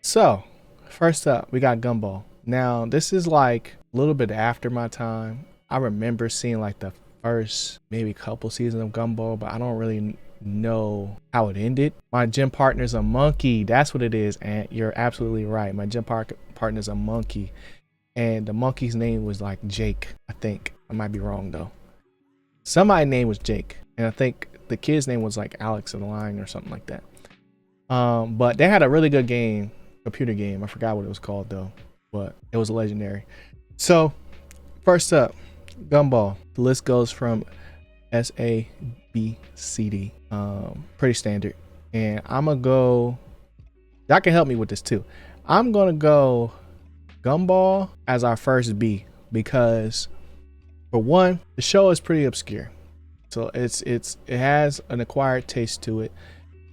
So, first up, we got Gumball. Now, this is like a little bit after my time. I remember seeing like the first maybe couple seasons of Gumball, but I don't really know how it ended. My gym partner's a monkey. That's what it is, and you're absolutely right. My gym partner's a monkey, and the monkey's name was like Jake. I think I might be wrong though. Somebody's name was Jake, and I think the kid's name was like Alex in the line or something like that. But they had a really good game, computer game. I forgot what it was called though, but it was legendary. So first up, Gumball. The list goes from S, A, B, C, D. Pretty standard. And I'm gonna go. Y'all can help me with this too. I'm gonna go Gumball as our first B because, for one, the show is pretty obscure. So it has an acquired taste to it,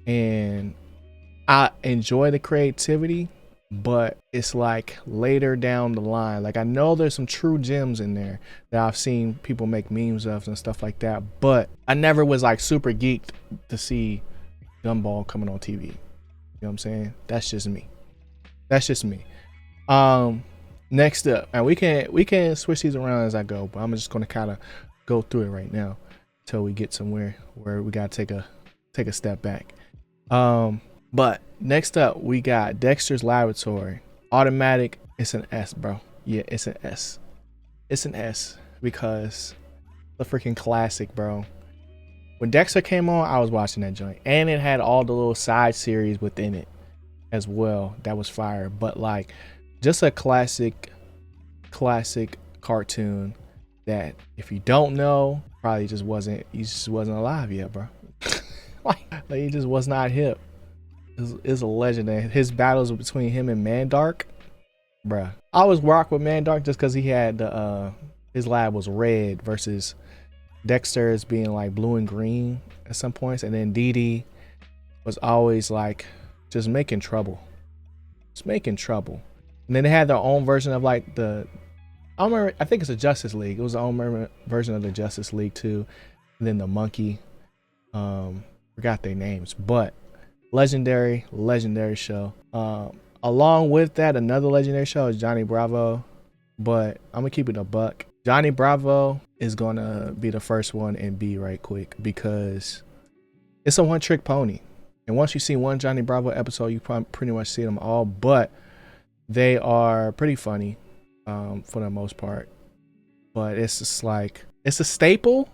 and I enjoy the creativity, but it's like later down the line. Like I know there's some true gems in there that I've seen people make memes of and stuff like that, but I never was like super geeked to see Gumball coming on TV. You know what I'm saying? That's just me. That's just me. Next up, and we can switch these around as I go, but I'm just gonna kind of go through it right now until we get somewhere where we gotta take a step back. But next up, we got Dexter's Laboratory. Automatic, it's an S, bro. Yeah, it's an S. It's an S because the freaking classic, bro. When Dexter came on, I was watching that joint, and it had all the little side series within it as well. That was fire. But like, just a classic cartoon that if you don't know, probably just wasn't alive yet, bro. like he just was not hip. Is a legend. And his battles between him and Mandark, bruh. I always rock with Mandark just because he had the his lab was red versus Dexter's being like blue and green at some points, and then Dee Dee was always like just making trouble. And then they had their own version of like I think it's a Justice League. It was their own version of the Justice League too. And then the monkey, forgot their names, but legendary show. Along with that, another legendary show is Johnny Bravo, but I'm gonna keep it a buck. Johnny Bravo is gonna be the first one in B right quick because it's a one-trick pony, and once you see one Johnny Bravo episode, you pretty much see them all. But they are pretty funny for the most part. But it's just like it's a staple,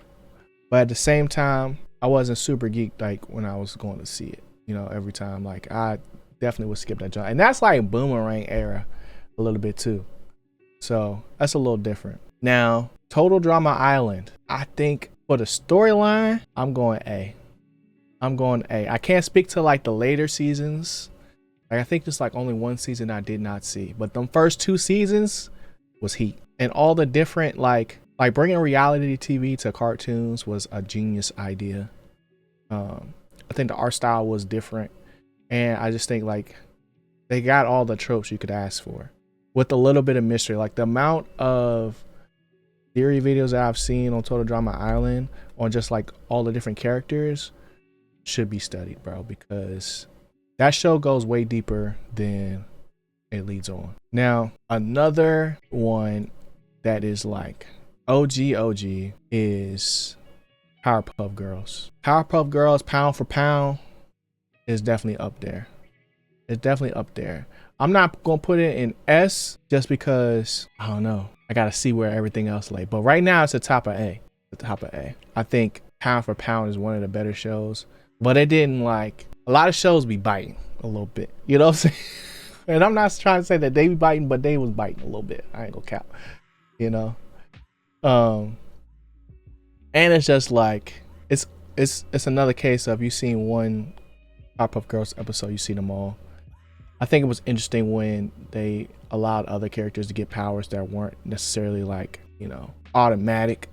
but at the same time, I wasn't super geeked like when I was going to see it. You know, every time, like I definitely would skip that joint, and that's like Boomerang era a little bit too. So that's a little different. Now, Total Drama Island. I think for the storyline, I'm going A. I can't speak to like the later seasons. Like I think there's like only one season I did not see, but them first two seasons was heat, and all the different like bringing reality TV to cartoons was a genius idea. I think the art style was different, and I just think like they got all the tropes you could ask for with a little bit of mystery. Like the amount of theory videos that I've seen on Total Drama Island on just like all the different characters should be studied, bro, because that show goes way deeper than it leads on. Now, another one that is like OG is Powerpuff Girls. Powerpuff Girls, pound for pound, is definitely up there. It's definitely up there. I'm not gonna put it in S just because I don't know. I gotta see where everything else lay. But right now it's the top of A. I think pound for pound is one of the better shows. But it didn't like a lot of shows be biting a little bit. You know what I'm saying? And I'm not trying to say that they be biting, but they was biting a little bit. I ain't gonna count. You know? And it's just like it's another case of you seen one Powerpuff Girls episode, you see them all. I think it was interesting when they allowed other characters to get powers that weren't necessarily like, you know, automatic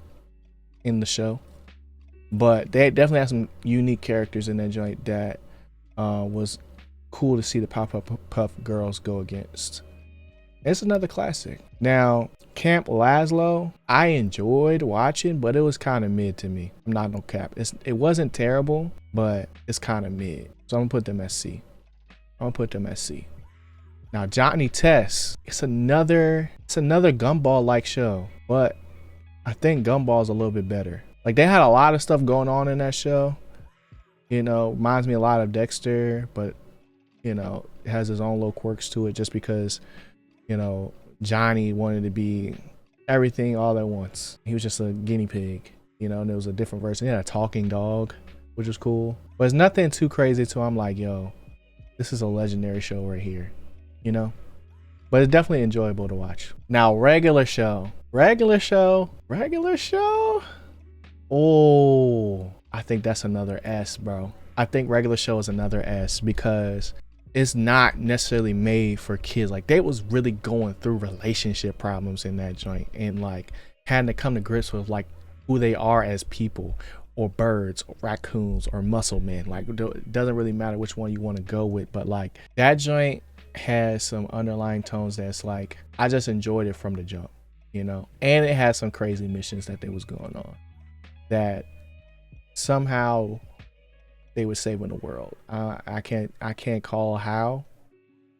in the show. But they definitely had some unique characters in that joint that was cool to see the Powerpuff Girls go against. It's another classic. Now, Camp Lazlo, I enjoyed watching, but it was kind of mid to me. I'm not no cap. It wasn't terrible, but it's kind of mid. So I'm gonna put them at C. Now Johnny Test, it's another Gumball like show, but I think Gumball's a little bit better. Like they had a lot of stuff going on in that show. You know, reminds me a lot of Dexter, but you know, it has his own little quirks to it just because, you know, Johnny wanted to be everything all at once. He was just a guinea pig, you know, and there was a different version. He had a talking dog, which was cool. But it's nothing too crazy to I'm like, yo, this is a legendary show right here, you know? But it's definitely enjoyable to watch. Now, regular show. Oh, I think that's another S, bro. I think regular show is another S because it's not necessarily made for kids. Like they was really going through relationship problems in that joint and like having to come to grips with like who they are as people or birds or raccoons or muscle men. Like it doesn't really matter which one you want to go with, but like that joint has some underlying tones that's like, I just enjoyed it from the jump, you know? And it had some crazy missions that they was going on that somehow they were saving the world. I can't call how,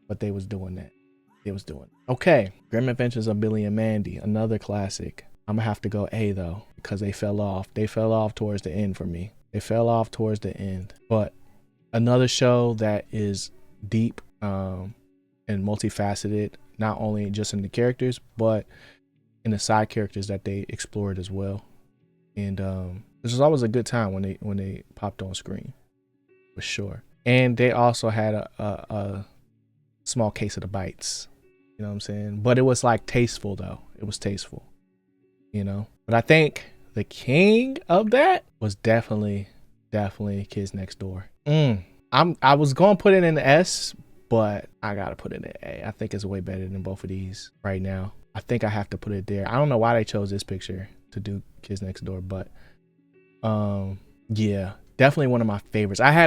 but they was doing that. Okay, Grim Adventures of Billy and Mandy, another classic. I'm gonna have to go A though because they fell off. They fell off towards the end for me. But another show that is deep and multifaceted, not only just in the characters but in the side characters that they explored as well. And this was always a good time when they popped on screen. For sure. And they also had a small case of the bites, you know what I'm saying? But it was like tasteful though. It was tasteful, you know? But I think the king of that was definitely Kids Next Door. I was going to put it in the S, but I got to put it in A. I think it's way better than both of these right now. I think I have to put it there. I don't know why they chose this picture to do Kids Next Door, but yeah. Definitely one of my favorites. I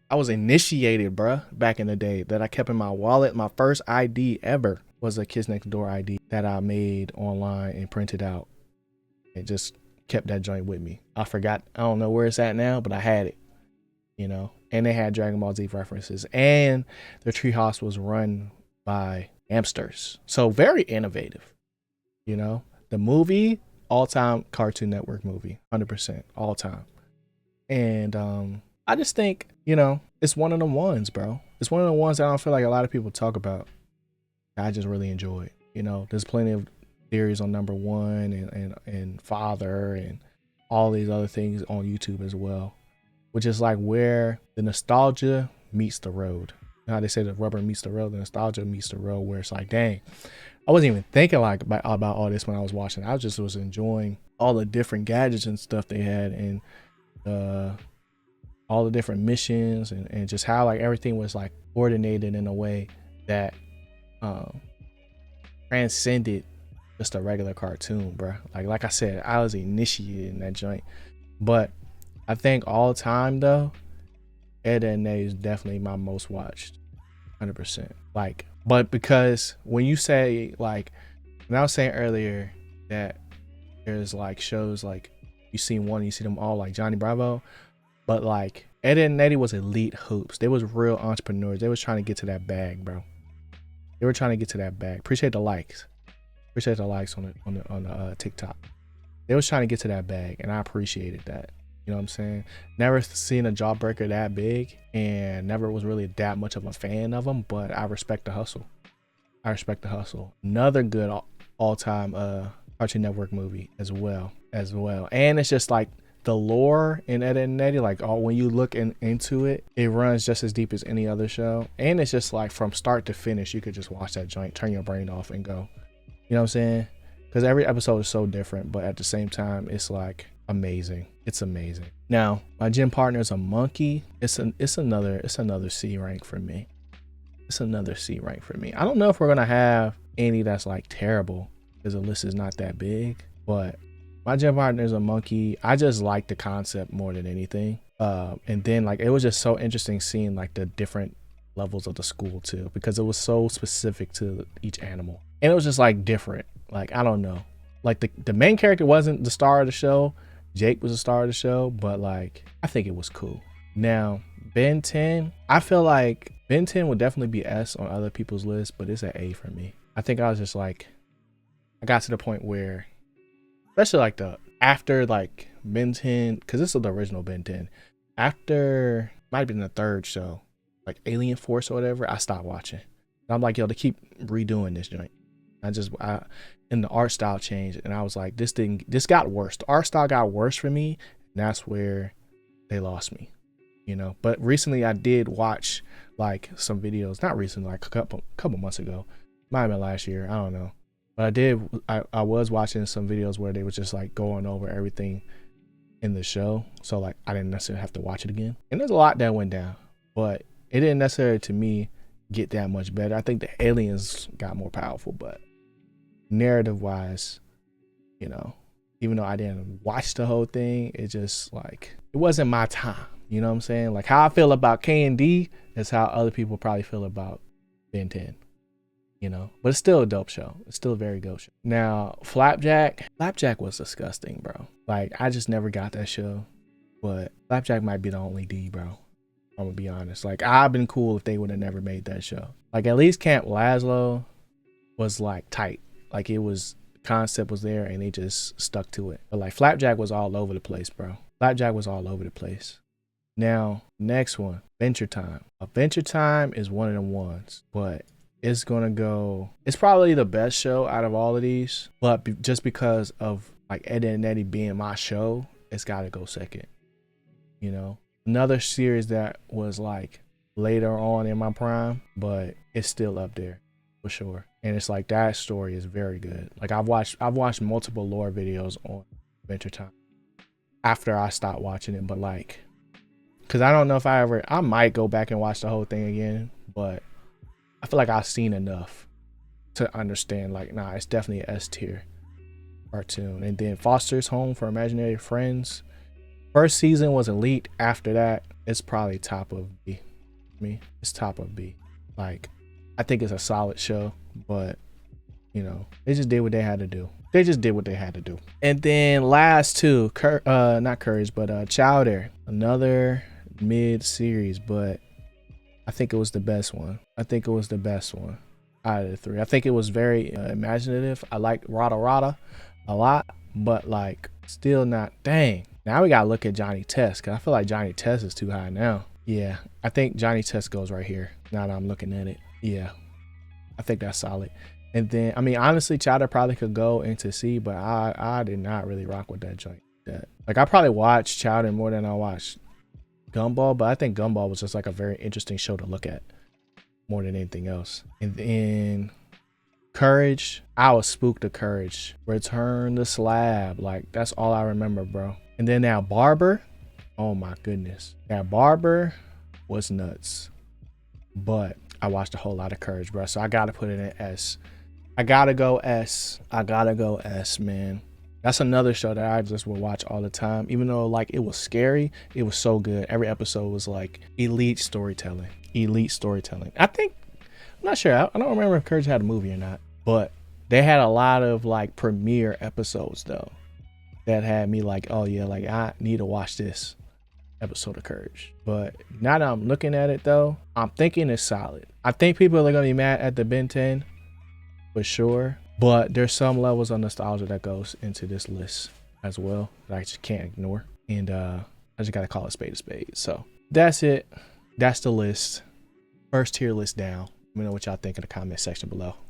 was initiated, bruh, back in the day that I kept in my wallet. My first ID ever was a Kids Next Door ID that I made online and printed out. It just kept that joint with me. I don't know where it's at now, but I had it, you know. And they had Dragon Ball Z references. And their treehouse was run by hamsters. So very innovative, you know. The movie, all-time Cartoon Network movie, 100%, all time. And I just think, you know, it's one of them ones, bro. It's one of the ones that I don't feel like a lot of people talk about. I just really enjoy it. You know, there's plenty of theories on number one and father and all these other things on YouTube as well, which is like where the nostalgia meets the road. You know how they say the rubber meets the road, the nostalgia meets the road, where it's like, dang, I wasn't even thinking like about all this when I was watching. I just was enjoying all the different gadgets and stuff they had, and all the different missions and just how like everything was like coordinated in a way that transcended just a regular cartoon, bro. Like I said, I was initiated in that joint. But I think all time though, Ed and Nay is definitely my most watched, 100%. Like, but because when you say like, when I was saying earlier that there's like shows like you see one, you see them all, like Johnny Bravo, but like Ed and Eddie was elite hoops. They was real entrepreneurs. They was trying to get to that bag, bro. They were trying to get to that bag. Appreciate the likes on the TikTok. They was trying to get to that bag, and I appreciated that. You know what I'm saying? Never seen a jawbreaker that big, and never was really that much of a fan of them, but I respect the hustle. Another good all-time Cartoon Network movie as well. And it's just like the lore in Ed and Eddie, like when you look into it, it runs just as deep as any other show. And it's just like from start to finish, you could just watch that joint, turn your brain off and go. You know what I'm saying? Because every episode is so different, but at the same time, it's like amazing. It's amazing. Now, my gym partner is a monkey. It's another C rank for me. I don't know if we're gonna have any that's like terrible because the list is not that big, but my gym partner is a monkey. I just like the concept more than anything. And then like it was just so interesting seeing like the different levels of the school too, because it was so specific to each animal. And it was just like different. Like, I don't know. Like the main character wasn't the star of the show. Jake was the star of the show, but like I think it was cool. Now, Ben 10, I feel like Ben 10 would definitely be S on other people's list, but it's an A for me. I think I was just like, I got to the point where, especially like the after like Ben 10, because this is the original Ben 10. After might have been the third show, like Alien Force or whatever, I stopped watching. And I'm like, yo, they keep redoing this joint. And the art style changed, and I was like, this got worse. The art style got worse for me, and that's where they lost me, you know. But recently I did watch like some videos, not recently, like a couple months ago, might have been last year, I don't know. But I was watching some videos where they was just like going over everything in the show, so like I didn't necessarily have to watch it again. And there's a lot that went down, but it didn't necessarily to me get that much better. I think the aliens got more powerful, but narrative wise, you know, even though I didn't watch the whole thing, it just like, it wasn't my time. You know what I'm saying? Like how I feel about K&D is how other people probably feel about Ben 10, you know, but it's still a dope show. It's still a very dope show. Now, Flapjack was disgusting, bro. Like I just never got that show, but Flapjack might be the only D, bro. I'm gonna be honest. Like I've been cool if they would have never made that show. Like at least Camp Lazlo was like tight. Like it was, concept was there and they just stuck to it. But like Flapjack was all over the place, bro. Flapjack was all over the place. Now, next one, Adventure Time. Adventure Time is one of them ones, but it's gonna go, it's probably the best show out of all of these, but just because of like Ed and Eddie being my show, it's gotta go second, you know? Another series that was like later on in my prime, but it's still up there for sure. And it's like that story is very good. Like I've watched multiple lore videos on Adventure Time after I stopped watching it, but like, cause I don't know if I might go back and watch the whole thing again, but I feel like I've seen enough to understand like, nah, it's definitely an S tier cartoon. And then Foster's Home for Imaginary Friends. First season was elite. After that, it's probably top of B. It's top of B. Like, I think it's a solid show, but you know, they just did what they had to do. And then last two, not Courage, but Chowder, another mid series, but I think it was the best one. Out of the three. I think it was very imaginative. I like Rada Rada a lot, but like still not. Dang. Now we gotta look at Johnny Test, cause I feel like Johnny Test is too high now. Yeah, I think Johnny Test goes right here. Now that I'm looking at it, yeah, I think that's solid. And then I mean, honestly, Chowder probably could go into C, but I did not really rock with that joint. Like I probably watched Chowder more than I watched Gumball, but I think Gumball was just like a very interesting show to look at more than anything else. And then Courage, I was spooked to Courage. Return the Slab, like that's all I remember, bro. And then now Barber, oh my goodness. Now Barber was nuts, but I watched a whole lot of Courage, bro. So I gotta put it in S. I gotta go S, man. That's another show that I just would watch all the time. Even though like it was scary, it was so good. Every episode was like elite storytelling. I think, I'm not sure. I don't remember if Courage had a movie or not, but they had a lot of like premiere episodes though that had me like, oh yeah, like I need to watch this episode of Courage. But now that I'm looking at it though, I'm thinking it's solid. I think people are gonna be mad at the Ben 10 for sure, but there's some levels of nostalgia that goes into this list as well that I just can't ignore. And I just gotta call a spade a spade. So that's it. That's the list. First tier list down. Let me know what y'all think in the comment section below.